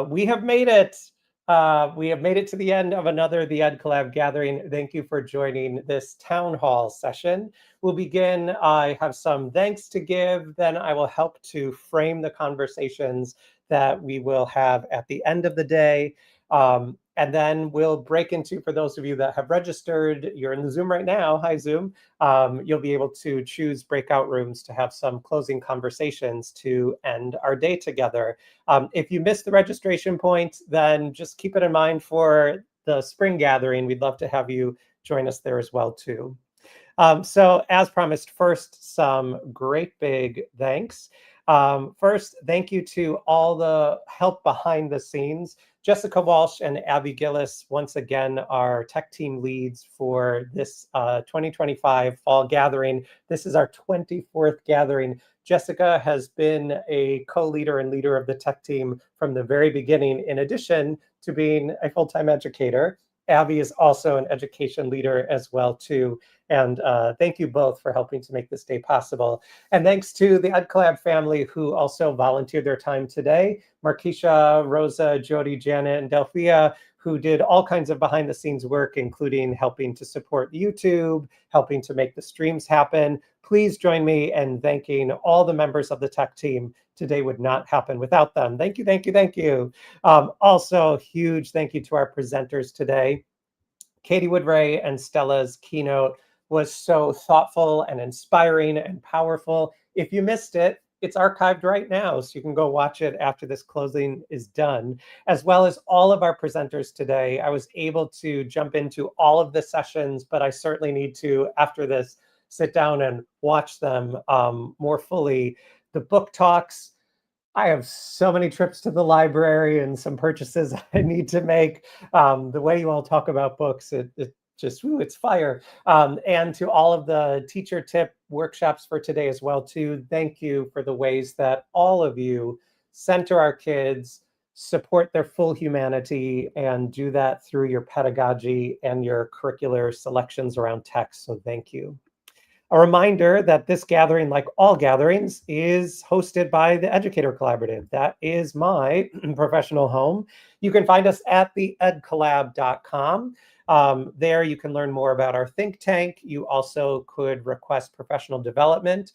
We have made it. We have made it to the end of another The Ed Collab gathering. Thank you for joining this town hall session. We'll begin. I have some thanks to give. Then I will help to frame the conversations that we will have at the end of the day. And then we'll break into, for those of you that have registered, you're in the Zoom right now. Hi, Zoom. You'll be able to choose breakout rooms to have some closing conversations to end our day together. If you missed the registration point, then just keep it in mind for the spring gathering. We'd love to have you join us there as well, too. So as promised, first, some great big thanks. First, thank you to all the help behind the scenes. Jessica Walsh and Abby Gillis, once again, are tech team leads for this 2025 fall gathering. This is our 24th gathering. Jessica has been a co-leader and leader of the tech team from the very beginning, in addition to being a full-time educator. Abby is also an education leader as well, too. And thank you both for helping to make this day possible. And thanks to the Ed Collab family who also volunteered their time today. Markeisha, Rosa, Jody, Janet, and Delphia, who did all kinds of behind the scenes work, including helping to support YouTube, helping to make the streams happen. Please join me in thanking all the members of the tech team. Today would not happen without them. Thank you, thank you, thank you. Also, huge thank you to our presenters today. Katie Woodray and Stella's keynote was so thoughtful and inspiring and powerful. If you missed it, it's archived right now, so you can go watch it after this closing is done, as well as all of our presenters today. I was able to jump into all of the sessions, but I certainly need to, after this, sit down and watch them more fully. The book talks, I have so many trips to the library and some purchases I need to make. The way you all talk about books, it just, it's fire. And to all of the teacher tip workshops for today as well, too. Thank you for the ways that all of you center our kids, support their full humanity, and do that through your pedagogy and your curricular selections around text. So thank you. A reminder that this gathering, like all gatherings, is hosted by the Educator Collaborative. That is my professional home. You can find us at theedcollab.com. There you can learn more about our think tank. You also could request professional development.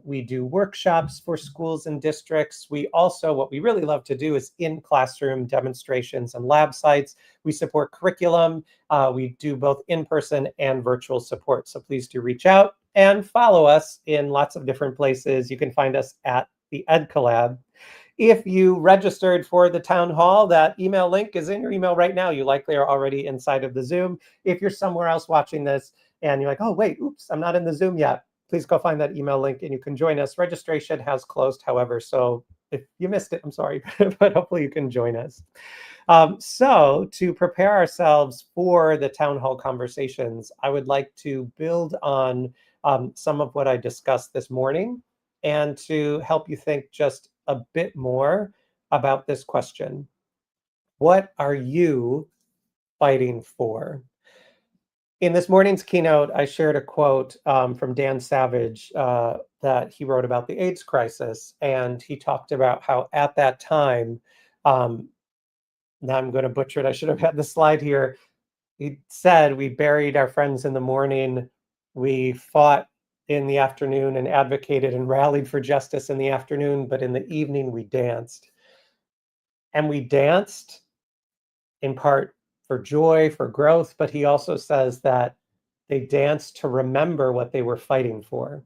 We do workshops for schools and districts. We also, what we really love to do is in-classroom demonstrations and lab sites. We support curriculum. We do both in-person and virtual support. So please do reach out and follow us in lots of different places. You can find us at the Ed Collab. If you registered for the town hall, that email link is in your email right now. You likely are already inside of the Zoom. If you're somewhere else watching this and you're like, oh, wait, oops, I'm not in the Zoom yet, please go find that email link and you can join us. Registration has closed, however, so if you missed it, I'm sorry, but hopefully you can join us. So to prepare ourselves for the town hall conversations, I would like to build on some of what I discussed this morning and to help you think just a bit more about this question. What are you fighting for? In this morning's keynote, I shared a quote from Dan Savage that he wrote about the AIDS crisis. And he talked about how at that time, now I'm going to butcher it, I should have had the slide here. He said, we buried our friends in the morning, we fought in the afternoon and advocated and rallied for justice in the afternoon, but in the evening we danced. And we danced in part for joy, for growth, but he also says that they danced to remember what they were fighting for.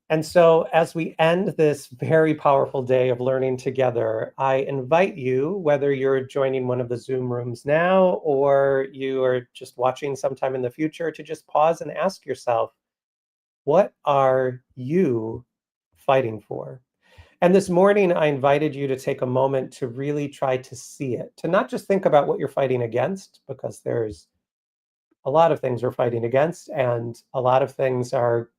And so as we end this very powerful day of learning together, I invite you, whether you're joining one of the Zoom rooms now or you are just watching sometime in the future, to just pause and ask yourself, what are you fighting for? And this morning, I invited you to take a moment to really try to see it, to not just think about what you're fighting against, because there's a lot of things we're fighting against, and a lot of things are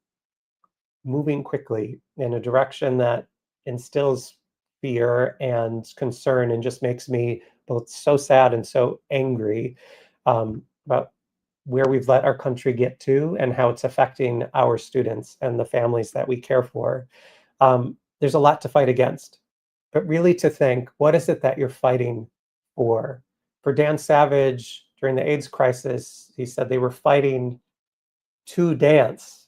moving quickly in a direction that instills fear and concern and just makes me both so sad and so angry about where we've let our country get to and how it's affecting our students and the families that we care for. There's a lot to fight against. but really to think, what is it that you're fighting for? For Dan Savage, during the AIDS crisis, he said they were fighting to dance.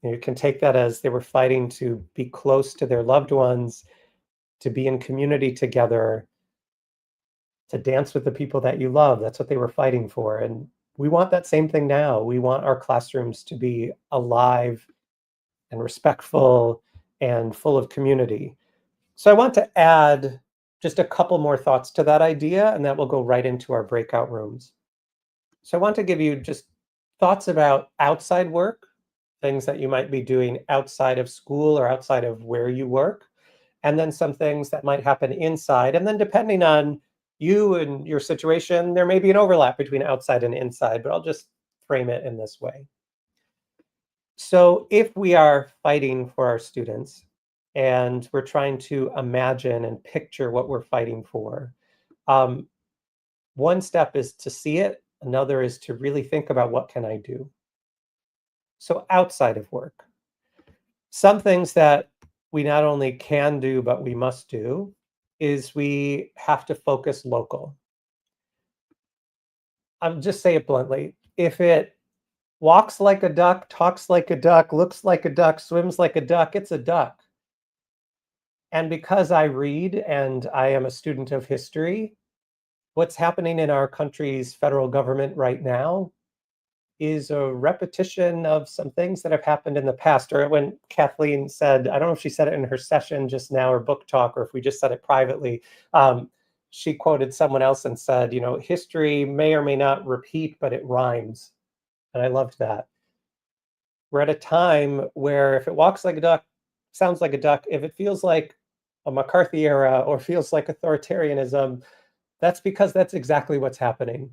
You can take that as they were fighting to be close to their loved ones, to be in community together, to dance with the people that you love. That's what they were fighting for. And we want that same thing now. We want our classrooms to be alive and respectful and full of community. So I want to add just a couple more thoughts to that idea, and that will go right into our breakout rooms. So I want to give you just thoughts about outside work, things that you might be doing outside of school or outside of where you work, and then some things that might happen inside. And then depending on you and your situation, there may be an overlap between outside and inside, but I'll just frame it in this way. So if we are fighting for our students and we're trying to imagine and picture what we're fighting for, um, one step is to see it. Another is to really think about what can I do? So outside of work, some things that we not only can do, but we must do is we have to focus local. I'll just say it bluntly. If it walks like a duck, talks like a duck, looks like a duck, swims like a duck, it's a duck. And because I read and I am a student of history, what's happening in our country's federal government right now is a repetition of some things that have happened in the past. Or when Kathleen said, I don't know if she said it in her session just now or book talk, or if we just said it privately, she quoted someone else and said, history may or may not repeat, but it rhymes. And I loved that. We're at a time where if it walks like a duck, sounds like a duck, if it feels like a McCarthy era or feels like authoritarianism, that's because that's exactly what's happening.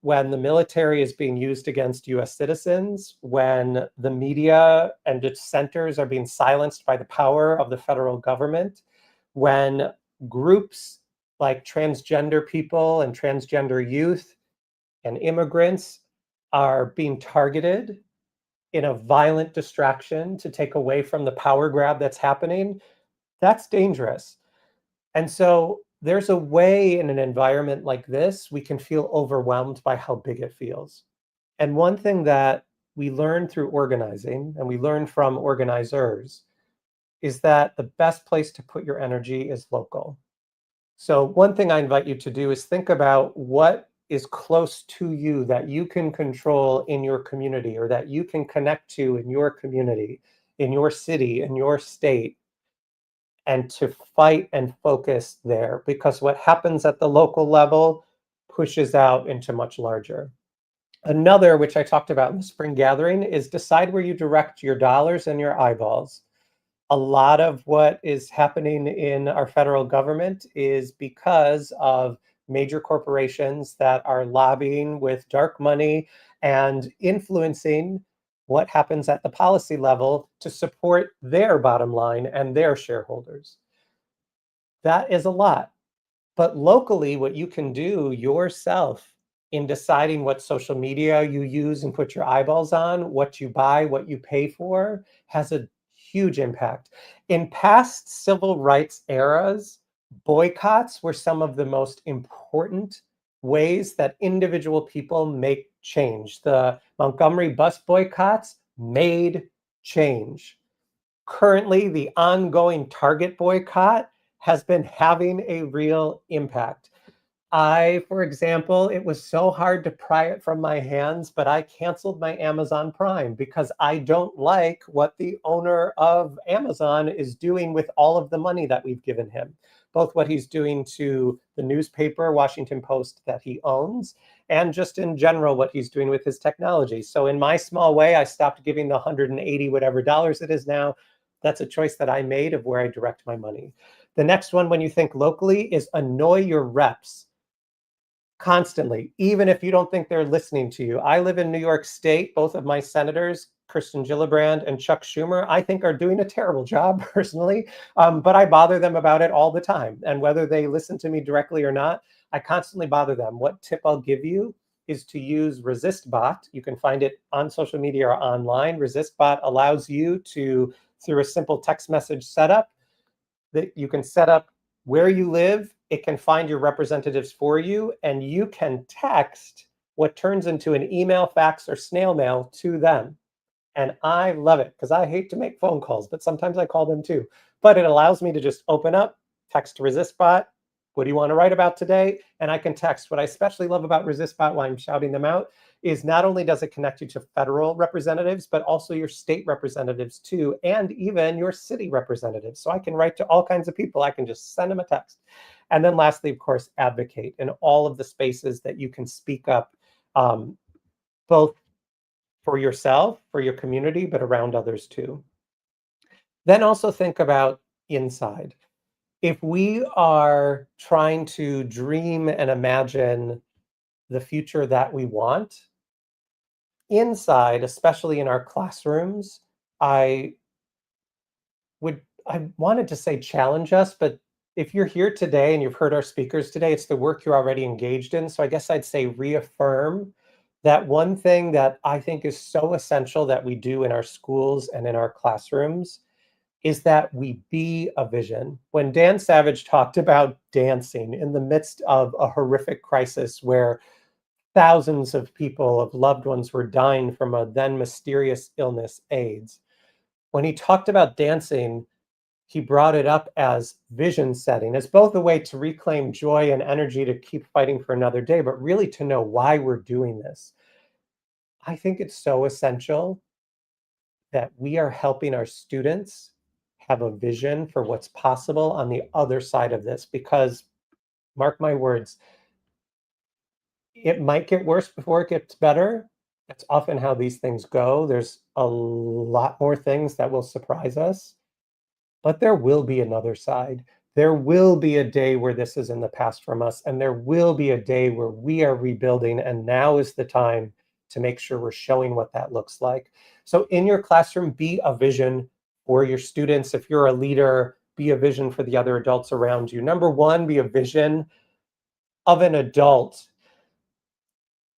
When the military is being used against US citizens, when the media and its centers are being silenced by the power of the federal government, when groups like transgender people and transgender youth and immigrants are being targeted in a violent distraction to take away from the power grab that's happening, that's dangerous. And so there's a way in an environment like this, we can feel overwhelmed by how big it feels. And one thing that we learn through organizing, and we learn from organizers, is that the best place to put your energy is local. So one thing I invite you to do is think about what is close to you that you can control in your community or that you can connect to in your community, in your city, in your state, and to fight and focus there, because what happens at the local level pushes out into much larger. Another, which I talked about in the spring gathering, is decide where you direct your dollars and your eyeballs. A lot of what is happening in our federal government is because of major corporations that are lobbying with dark money and influencing what happens at the policy level to support their bottom line and their shareholders. That is a lot. But locally, what you can do yourself in deciding what social media you use and put your eyeballs on, what you buy, what you pay for, has a huge impact. In past civil rights eras, boycotts were some of the most important ways that individual people make change. The Montgomery bus boycotts made change. Currently, the ongoing Target boycott has been having a real impact. For example, it was so hard to pry it from my hands, but I canceled my Amazon Prime because I don't like what the owner of Amazon is doing with all of the money that we've given him, both what he's doing to the newspaper, Washington Post, that he owns, and just in general, what he's doing with his technology. So in my small way, I stopped giving the 180 whatever dollars it is now. That's a choice that I made of where I direct my money. The next one, when you think locally, is annoy your reps constantly, even if you don't think they're listening to you. I live in New York State. Both of my senators, Kirsten Gillibrand and Chuck Schumer, I think are doing a terrible job personally, but I bother them about it all the time. And whether they listen to me directly or not, I constantly bother them. What tip I'll give you is to use ResistBot. You can find it on social media or online. ResistBot allows you to, through a simple text message setup, that you can set up Where you live, it can find your representatives for you, and you can text what turns into an email, fax, or snail mail to them. And I love it because I hate to make phone calls, but sometimes I call them too. But it allows me to just open up, text to ResistBot. What do you want to write about today? And I can text. What I especially love about ResistBot while I'm shouting them out is not only does it connect you to federal representatives, but also your state representatives too, and even your city representatives. So I can write to all kinds of people. I can just send them a text. And then lastly, of course, advocate in all of the spaces that you can speak up, um, both for yourself, for your community, but around others too. Then also think about inside. If we are trying to dream and imagine the future that we want, inside, especially in our classrooms, I I wanted to say challenge us, but if you're here today and you've heard our speakers today, it's the work you're already engaged in. So I guess I'd say reaffirm that one thing that I think is so essential that we do in our schools and in our classrooms is that we be a vision. When Dan Savage talked about dancing in the midst of a horrific crisis where thousands of people, of loved ones, were dying from a then mysterious illness, AIDS, when he talked about dancing, he brought it up as vision setting, as both a way to reclaim joy and energy to keep fighting for another day, but really to know why we're doing this. I think it's so essential that we are helping our students have a vision for what's possible on the other side of this, because mark my words, it might get worse before it gets better. That's often how these things go. There's a lot more things that will surprise us. But there will be another side. There will be a day where this is in the past from us, and there will be a day where we are rebuilding, and now is the time to make sure we're showing what that looks like. So in your classroom, be a vision for your students. If you're a leader, be a vision for the other adults around you. Number one, be a vision of an adult.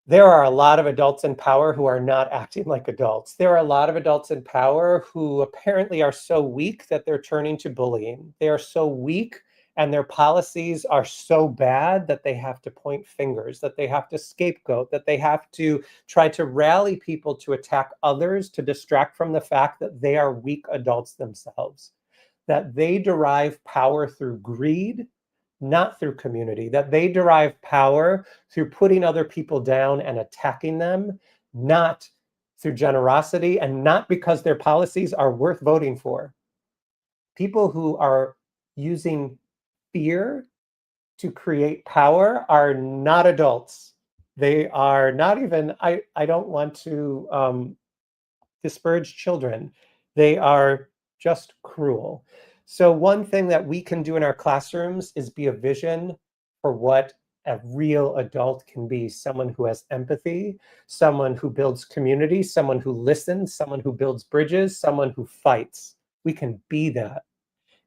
There are a lot of adults in power who are not acting like adults. There are a lot of adults in power who apparently are so weak that they're turning to bullying. They are so weak and their policies are so bad that they have to point fingers, that they have to scapegoat, that they have to try to rally people to attack others to distract from the fact that they are weak adults themselves, that they derive power through greed, not through community, that they derive power through putting other people down and attacking them, not through generosity, and not because their policies are worth voting for. People who are using fear to create power are not adults. They are not even, I don't want to disparage children. They are just cruel. So one thing that we can do in our classrooms is be a vision for what a real adult can be, someone who has empathy, someone who builds community, someone who listens, someone who builds bridges, someone who fights. We can be that.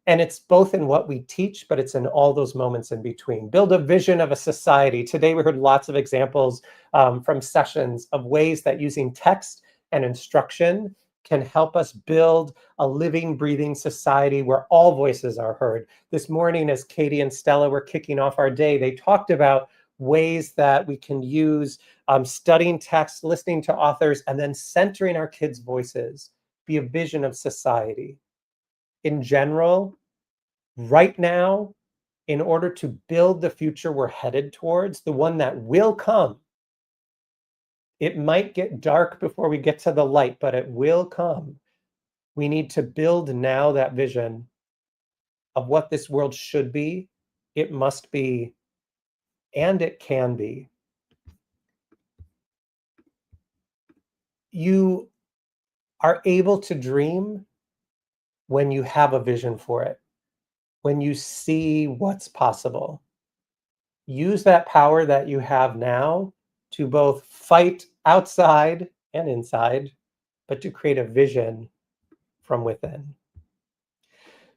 And it's both in what we teach, but it's in all those moments in between. Build a vision of a society. Today, we heard lots of examples from sessions of ways that using text and instruction can help us build a living, breathing society where all voices are heard. This morning, as Katie and Stella were kicking off our day, they talked about ways that we can use studying text, listening to authors, and then centering our kids' voices, be a vision of society. In general, right now, in order to build the future we're headed towards, the one that will come, it might get dark before we get to the light, but it will come. We need to build now that vision of what this world should be, it must be, and it can be. You are able to dream when you have a vision for it, when you see what's possible. Use that power that you have now to both fight outside and inside, but to create a vision from within.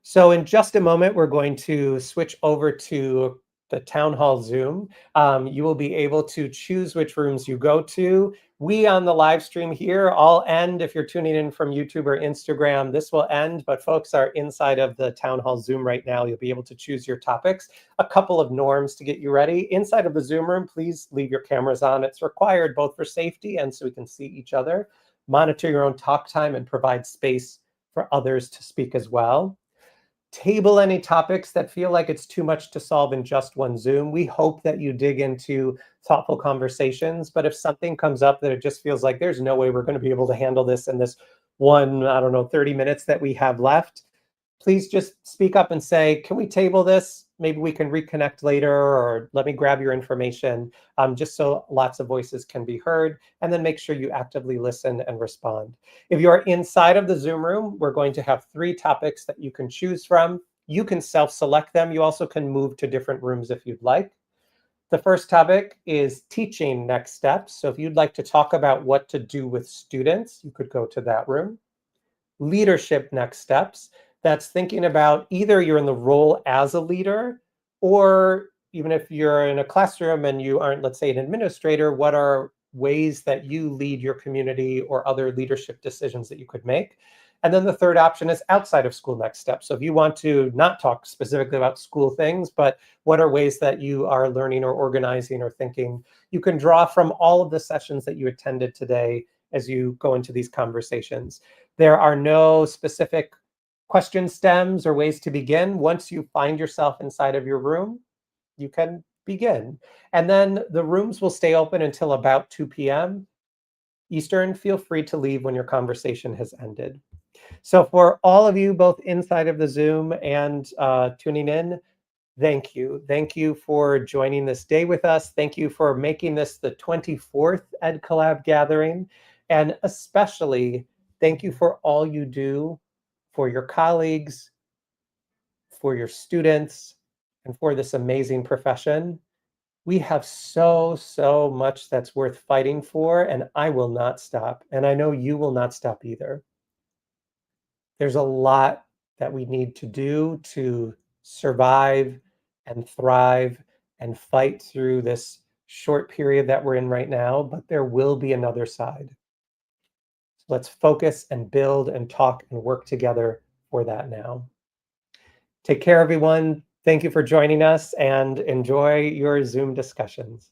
So in just a moment, we're going to switch over to the Town Hall Zoom. You will be able to choose which rooms you go to. We on the live stream here all end. If you're tuning in from YouTube or Instagram, this will end, but folks are inside of the Town Hall Zoom right now. You'll be able to choose your topics. A couple of norms to get you ready. Inside of the Zoom room, please leave your cameras on. It's required both for safety and so we can see each other. Monitor your own talk time and provide space for others to speak as well. Table any topics that feel like it's too much to solve in just one Zoom. We hope that you dig into thoughtful conversations, but if something comes up that it just feels like there's no way we're going to be able to handle this in this one, 30 minutes that we have left, please just speak up and say, can we table this? Maybe we can reconnect later, or let me grab your information, just so lots of voices can be heard, and then make sure you actively listen and respond. If you are inside of the Zoom room, we're going to have 3 topics that you can choose from. You can self-select them. You also can move to different rooms if you'd like. The first topic is teaching next steps. So if you'd like to talk about what to do with students, you could go to that room. Leadership next steps. That's thinking about either you're in the role as a leader, or even if you're in a classroom and you aren't, let's say, an administrator, what are ways that you lead your community or other leadership decisions that you could make? And then the third option is outside of school next steps. So if you want to not talk specifically about school things, but what are ways that you are learning or organizing or thinking, you can draw from all of the sessions that you attended today as you go into these conversations. There are no specific question stems or ways to begin. Once you find yourself inside of your room, you can begin. And then the rooms will stay open until about 2 p.m. Eastern. Feel free to leave when your conversation has ended. So for all of you, both inside of the Zoom and tuning in, thank you. Thank you for joining this day with us. Thank you for making this the 24th EdCollab gathering. And especially, thank you for all you do for your colleagues, for your students, and for this amazing profession. We have so much that's worth fighting for, and I will not stop. And I know you will not stop either. There's a lot that we need to do to survive and thrive and fight through this short period that we're in right now, but there will be another side. So let's focus and build and talk and work together for that now. Take care, everyone. Thank you for joining us, and enjoy your Zoom discussions.